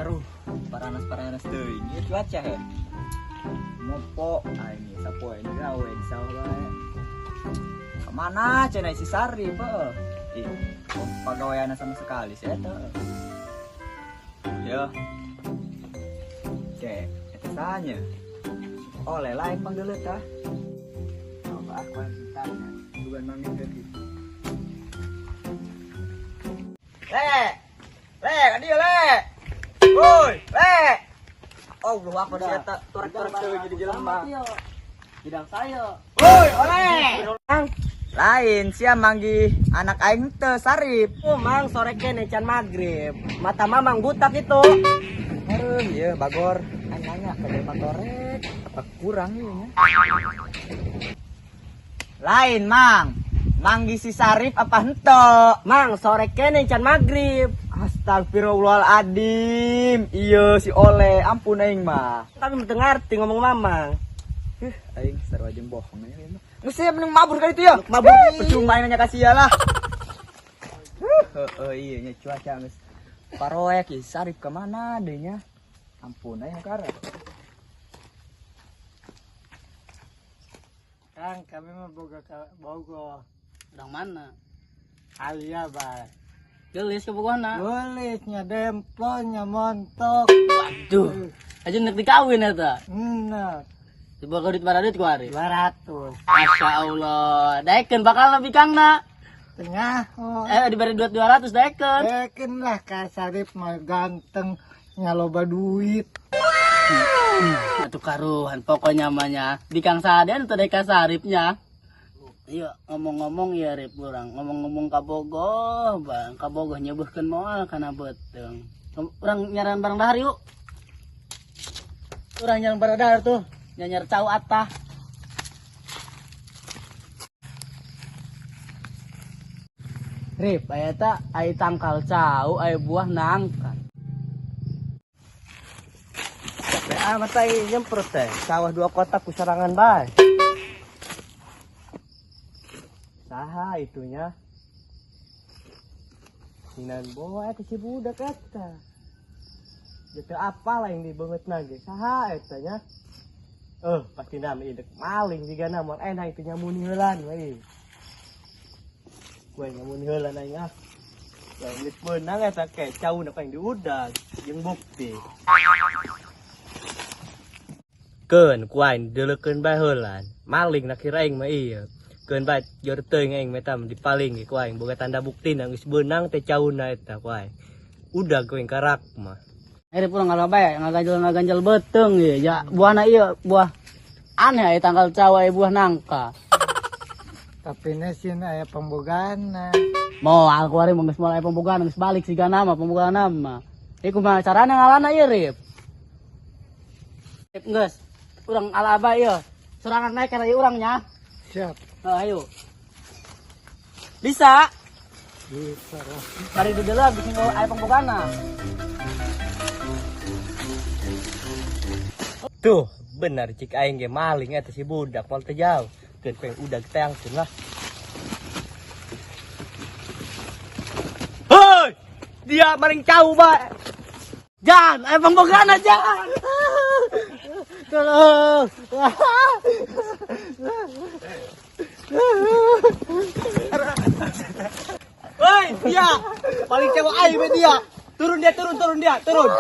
Aduh, paranas teuing. Ieu cuaca he. Mopo ini sapoe ini gawe di sawah bae. Kemana cenah si Sarip Ih, pagaweana sama sekali sih eta. Yo. Cek, eta tanya. Oleh lain panggil tah. Coba aku tanya. Bukan mangin tadi. Le, kan dia le. Woi, le. Oh, lu apa sih eta torek-torek teuing jadi jelema. Bidang saya. Woi, oleh. Lain sia manggi anak aing teu Sarip. Oh, Mang, sore kene can magrib. Mata mamang butak itu. Aduh, iya bagor. Aing nanya ke depan torek apa kurang ieu nya. Lain, Mang. Manggi si Sarip apa henteu? Mang, sore kene can magrib. Astagfirullahaladzim. Iya si Oleh, ampun aing mah. Tapi mesti ngerti ngomong mamang. Aing seru aja bohong ya. Mesti mending mabur kali itu ya. Mabur. Percuma nanya kasih lah. Iya nya cuaca geus paroek si Sarip ke mana deh nya. Ampun aing kara. Kang, kami mah boga Bogor. Udang mana? Alia, Bay. Gelis ke pokoknya. Gelisnya demplonnya montok. Waduh. Aja nek dikawin eta. Enak. Tiba ke duit baradit ku hari. 200. Masya Allah. Daeken bakal lebih kangna. Tengah. Diberi duit 200 daeken. Daeken lah Kak Sarip mah ganteng. Nyaloba duit. Atuh karuhan pokoknya namanya. Di Kang Saden atau Deka Saripnya. Iya, ngomong-ngomong ya Rip urang, ngomong-ngomong ka Bogoh, Bang. Ka Bogoh nyeubeurkeun moal kana beuteung. Urang nyaran barang dahar yuk. Urang nyaran barang dahar tuh, nyanyar cau atah. Rip, aya ta ai tangkal cau, ai buah nangka. Capek amat ai nyemprot teh, sawah 2 kotak ku sarangan bae. Saha itunya? Sinan bawa eta si budak eta. Jatuh apa lah yang dibanget nage? Saha etanya? Pasti nama idek maling juga nama enak itu nyamun heulan we. Gue nyamun heulan aing ah. Yang geus beunang eta ke cauna pang diudag jeung bukti. Keun kuain deuleukeun bae heulan. Maling nak kira aing mah ieu. Keun bae jor teuing aing mah tam dipaling ge ku aing boga tanda bukti na geus beunang teh cauna eta ku aing. Udah ku aing karak mah. Ere purang ngaloba bae ngaganjal beuteung ye. Ya buahna ieu buah aneh aya tanggal cawa buah nangka. Tapi nesin aya pembogana. Moal ku ari mah geus moal aya pembogana geus balik siga nama pembogana mah. Ieu kumaha carana ngalana ieu Rip? Rip geus. Urang alaba ieu. Serangan naik kana ieu urangnya. Siap. Ayo. Bisa? Bisa lah. Cari di dalam bikin air pembogana. Tuh, benar cik aing ge maling eta si budak moal teh jauh. Keun peng udag teangkeun lah. Hei! Dia maling cau bae. Jangan, air pembogana jangan. Tolong. Woi, dia paling cewek aing dia. Turun dia. Turun dia, turun.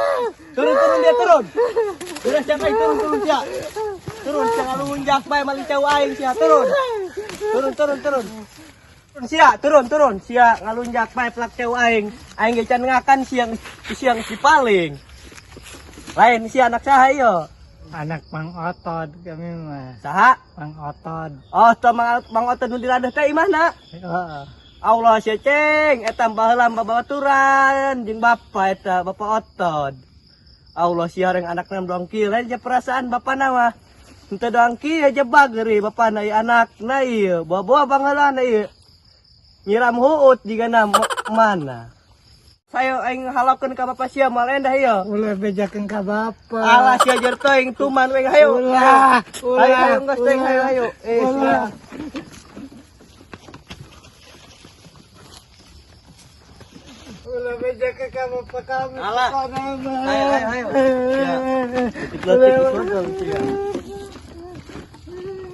Udah siapa turun dia. Turun jangan lunjak bae paling cewek aing sia, turun. Turun. Sia, turun. Sia ngalunjak bae plak cewek aing. Aing ge can ngakan siang si paling. Lain si anak saha ieu? Anak Mang Otod kami mah. Saha? Mang Otod. Oh, tuh Mang Otod nu diladeh teh imahna? Heeh. Allah sia ceng, eta baheula babaturan jeung bapa eta, Bapak Otod. Allah sia reng anakna dongki, lain aja perasaan bapana mah. Henteu dongki aja bageri bapana ieu anakna ieu, bawa bangeulana ieu. Nyiram huut digana mana? Saya aing halokeun ka bapa sia moal endah ieu. Ulah bejakeun ka bapa. Alah sia jer teuing tuman we hayu. Ulah. Hayu geus teuing hayu. Sia. Ulah menjaga kamu pak kami. Alah. Nama. Ayo. Ya. Titik-titik sia.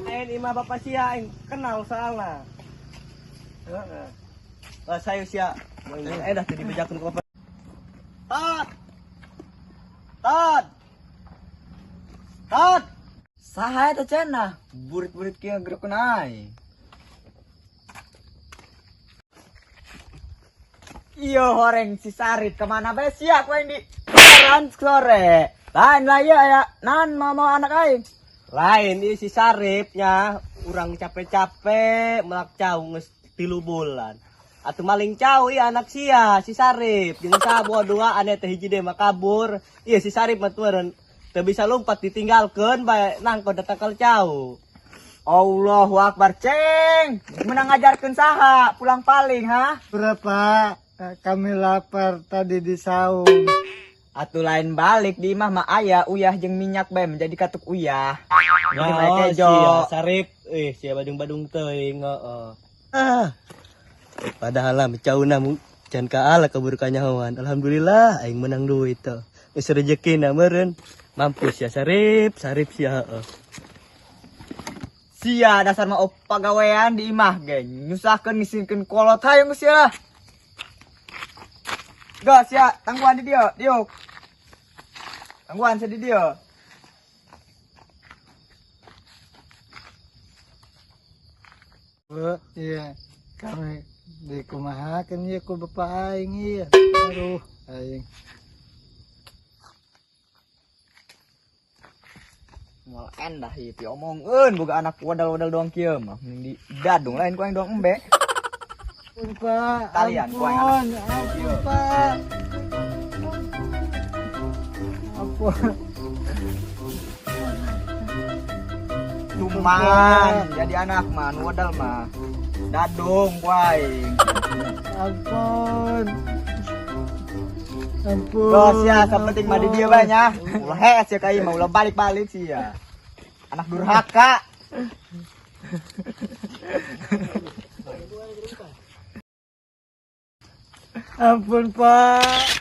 Ini mah bapak sia kenal soalnya. Heeh. Lah saya sia. Dah tadi bejakeun ke bapak. Tad. Saha eta cenah? Burit-burit kieu geureukeun aing. Iyo horeng si Sarip kemana bae sia ku aing di paran sore. Lain lah ieu aya naon mau anak aing. Lain ini si Saripnya urang capek-capek melak cau geus 3 bulan. Atuh maling cau ieu anak sia si Sarip jeung sabua dua ane teh hiji mah kabur. Ieu si Sarip mah turun teu bisa lompat ditinggalkeun bae nangko datakal cau. Allahu Akbar ceng. Menang ngajarkeun saha pulang paling ha? Berapa? Kami lapar tadi di saung. Atuh lain balik di imah mah aya uyah jeung minyak bae menjadi katuk uyah. Jadi Nah, bae kejo. sia Sarip sia badung-badung teuing heeh. Padahal lah cauna can kaala kabur ka nyahoan. Alhamdulillah aing menang duit teh. Geus rezekina meureun. Mampus ya Sarip sia heeh. Sia dasar mah pagawean di imah ge nyusahkeun ngisinkeun kolot hayang sia lah. Gas ya, tangguhan di dia, diuk. Tangguhan di dia. Bu, iya. Kami dikumahakeun ieu ku bapak aing ieu. Aduh, aing. Moal endah ieu diomongkeun boga anak wadal-wadal doang kieu mah. Mending di dadung lain ku aing doang embe. Ampun, Pak. Kalian, ku aing Ampun, Pak. Ampun. Cuman jadi anak mah nu wadal mah. Dadung ku aing. Ampun. Ampun. Gas ya, sapenting mah di dia bae nya. Ulah hees ya ka ieu mah ulah balik-balik sia. Anak durhaka. Ampun, Pak.